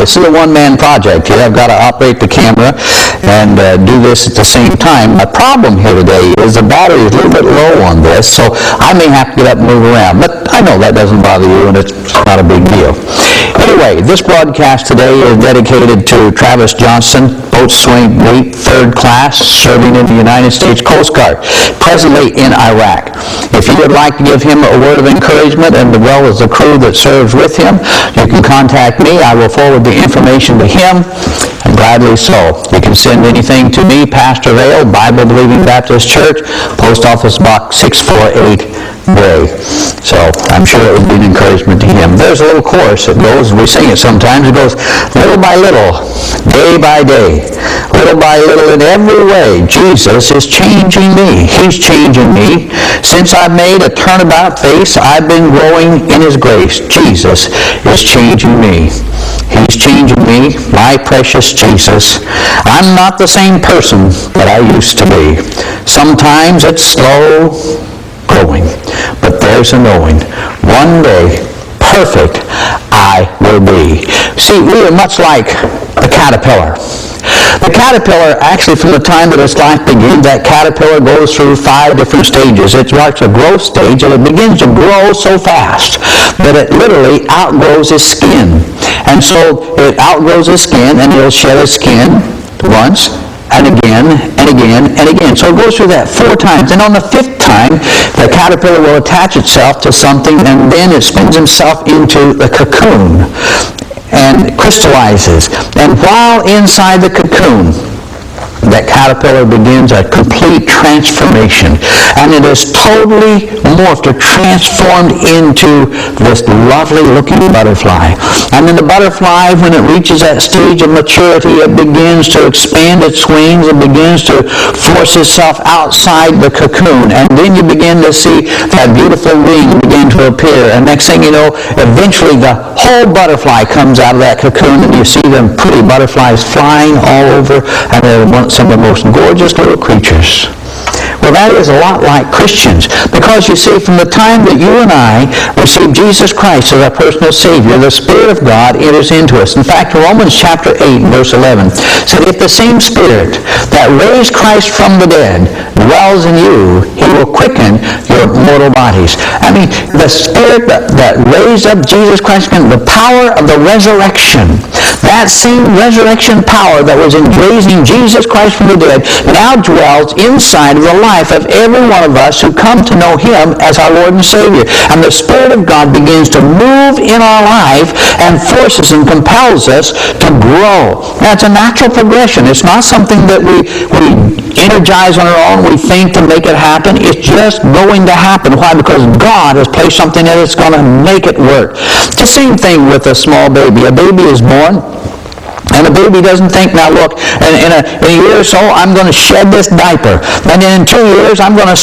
this is a one-man project here. I've got to operate the camera and do this at the same time. My problem here today is the battery is a little bit low on this, so I may have to get up and move around. But I know that doesn't bother you, and it's not a big deal. Anyway, this broadcast today is dedicated to Travis Johnson, boatswain, mate, 3rd class, serving in the United States Coast Guard, presently in Iraq. If you would like to give him a word of encouragement, and as well as the crew that serves with him, you can contact me. I will forward the information to him, and gladly so. You can send anything to me, Pastor Vail, Bible Believing Baptist Church, Post Office Box 648, Bray. So I'm sure it would be an encouragement to him. There's a little chorus that goes, we sing it sometimes, it goes, little by little, day by day, little by little in every way, Jesus is changing me. He's changing me. Since I've made a turnabout face, I've been growing in His grace. Jesus is changing me. He's changing me, my precious Jesus. I'm not the same person that I used to be. Sometimes it's slow going, but there's a knowing. One day, perfect I will be. See, we are much like the caterpillar. The caterpillar, actually, from the time that its life begins, that caterpillar goes through 5 different stages. It starts a growth stage, and it begins to grow so fast that it literally outgrows its skin. And so it outgrows its skin, and it'll shed its skin once, and again, and again, and again. So it goes through that 4 times. And on the 5th time, the caterpillar will attach itself to something, and then it spins itself into the cocoon and crystallizes. And while inside the cocoon, that caterpillar begins a complete transformation, and it is totally morphed or transformed into this lovely looking butterfly. And then the butterfly, when it reaches that stage of maturity, it begins to expand its wings and begins to force itself outside the cocoon, and then you begin to see that beautiful wing begin to appear, and next thing you know, eventually the whole butterfly comes out of that cocoon, and you see them pretty butterflies flying all over, and they're some of the most gorgeous little creatures. Well, that is a lot like Christians, because you see, from the time that you and I receive Jesus Christ as our personal Savior, the Spirit of God enters into us. In fact, Romans chapter 8, verse 11 said, if the same Spirit that raised Christ from the dead dwells in you, He will quicken your mortal bodies. I mean, the Spirit that raised up Jesus Christ, the power of the resurrection, that same resurrection power that was in raising Jesus Christ from the dead now dwells inside of the life of every one of us who come to know Him as our Lord and Savior. And the Spirit of God begins to move in our life and forces and compels us to grow. Now, it's a natural progression. It's not something that we energize on our own, we think to make it happen. It's just going to happen. Why? Because God has placed something in it that's going to make it work. It's the same thing with a small baby. A baby is born, and the baby doesn't think, now look, in a year or so, I'm going to shed this diaper. And then in 2 years, I'm going to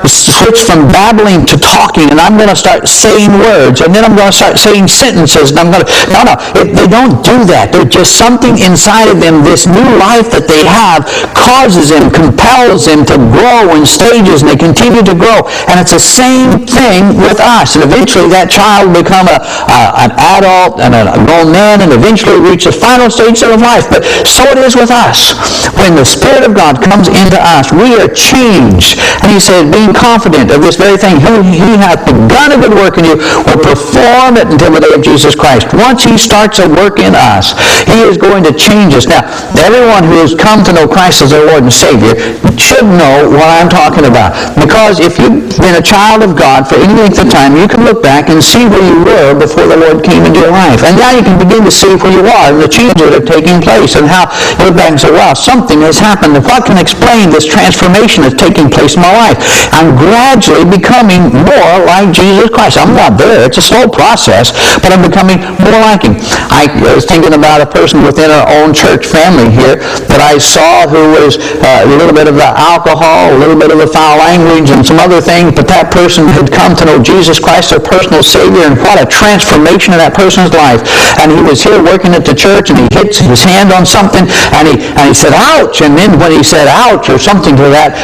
switch from babbling to talking, and I'm going to start saying words, and then I'm going to start saying sentences, and I'm going to... No, they don't do that. There's just something inside of them, this new life that they have, causes them, compels them to grow in stages, and they continue to grow. And it's the same thing with us. And eventually, that child will become an adult and a grown man, and eventually reach the final stage of life. But so it is with us. When the Spirit of God comes into us, we are changed. And He said, being confident of this very thing, He hath begun a good work in you, will perform it until the day of Jesus Christ. Once He starts a work in us, He is going to change us. Now, everyone who has come to know Christ as their Lord and Savior should know what I'm talking about. Because if you've been a child of God for any length of time, you can look back and see where you were before the Lord came into your life. And now you can begin to see where you are and the changes that are taking place, and how you look back and say, wow, something has happened. And what can explain this transformation that's taking place in my life? I'm gradually becoming more like Jesus Christ. I'm not there. It's a slow process, but I'm becoming more like Him. I was thinking about a person within our own church family here that I saw who was a little bit of the alcohol, a little bit of the foul language, and some other things, but that person had come to know Jesus Christ, their personal Savior, and what a transformation in that person's life. And he was here working at the church, and he hits his hand on something, and he said, ouch. And then when he said ouch or something to that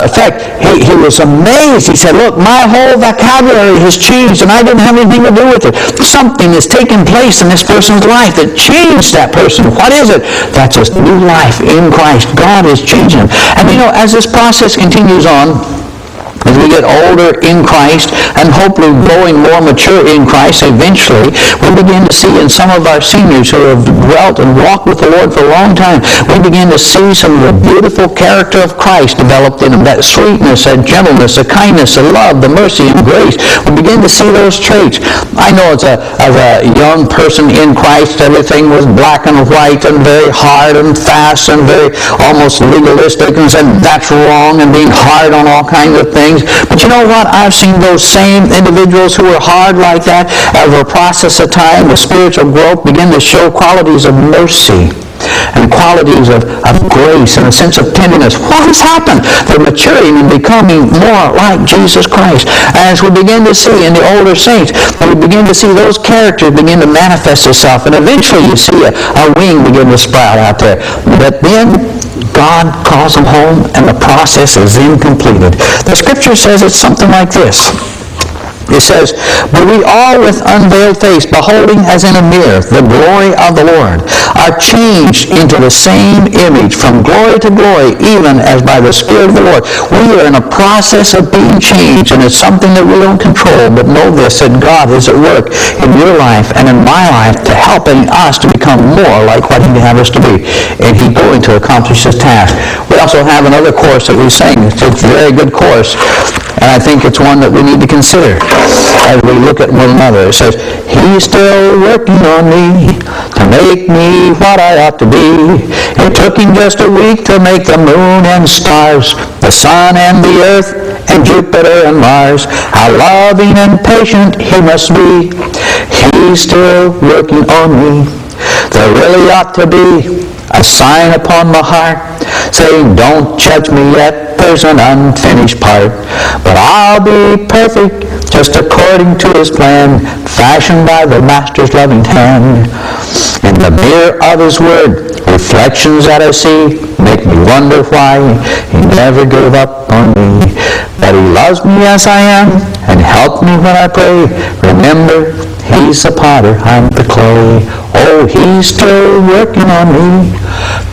effect, he was amazed. He said, look, my whole vocabulary has changed, and I didn't have anything to do with it. Something has taken place in this person's life that changed that person. What is it? That's a new life in Christ. God is changing him. And as this process continues on, as we get older in Christ and hopefully growing more mature in Christ, eventually we begin to see in some of our seniors who have dwelt and walked with the Lord for a long time, we begin to see some of the beautiful character of Christ developed in them, that sweetness, that gentleness, the kindness, the love, the mercy, and grace. We begin to see those traits. I know as a young person in Christ, everything was black and white and very hard and fast and very almost legalistic, and said that's wrong, and being hard on all kinds of things. But you know what? I've seen those same individuals who were hard like that over a process of time with spiritual growth begin to show qualities of mercy and qualities of grace and a sense of tenderness. What has happened? They're maturing and becoming more like Jesus Christ. As we begin to see in the older saints, we begin to see those characters begin to manifest itself, and eventually you see a wing begin to sprout out there. But then God calls them home, and the process is then completed. The Scripture says it's something like this. It says, but we all with unveiled face, beholding as in a mirror the glory of the Lord, are changed into the same image from glory to glory, even as by the Spirit of the Lord. We are in a process of being changed, and it's something that we don't control, but know this, that God is at work in your life and in my life to helping us to become more like what He'd have us to be, and He's going to accomplish His task. We also have another course that we sing. It's a very good course, and I think it's one that we need to consider as we look at one another. It says, He's still working on me to make me what I ought to be. It took Him just a week to make the moon and stars, the sun and the earth, and Jupiter and Mars. How loving and patient He must be. He's still working on me. There really ought to be a sign upon my heart saying, don't judge me yet, there's an unfinished part, but I'll be perfect just according to His plan, fashioned by the Master's loving hand. In the mirror of His Word, reflections that I see make me wonder why He never gave up on me. But He loves me as I am and helped me when I pray. Remember, He's the potter, I'm the clay. Oh, He's still working on me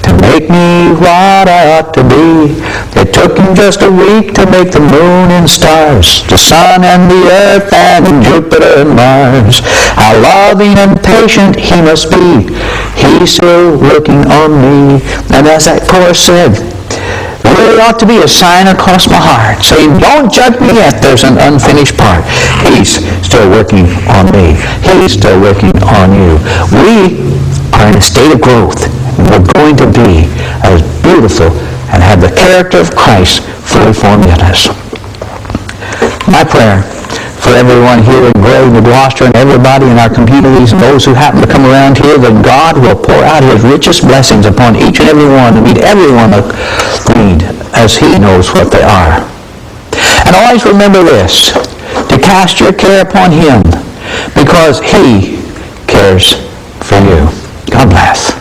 to make me what I ought to be. It took Him just a week to make the moon and stars, the sun and the earth and Jupiter and Mars. How loving and patient He must be. He's still working on me. And as that chorus said, there ought to be a sign across my heart saying, don't judge me yet, there's an unfinished part. He's still working on me. He's still working on you. We are in a state of growth. We're going to be as beautiful and have the character of Christ fully formed in us. My prayer for everyone here in Gray, in Gloucester, and everybody in our communities, and those who happen to come around here, that God will pour out His richest blessings upon each and every one, and meet everyone of need as He knows what they are. And always remember this, to cast your care upon Him, because He cares for you. God bless.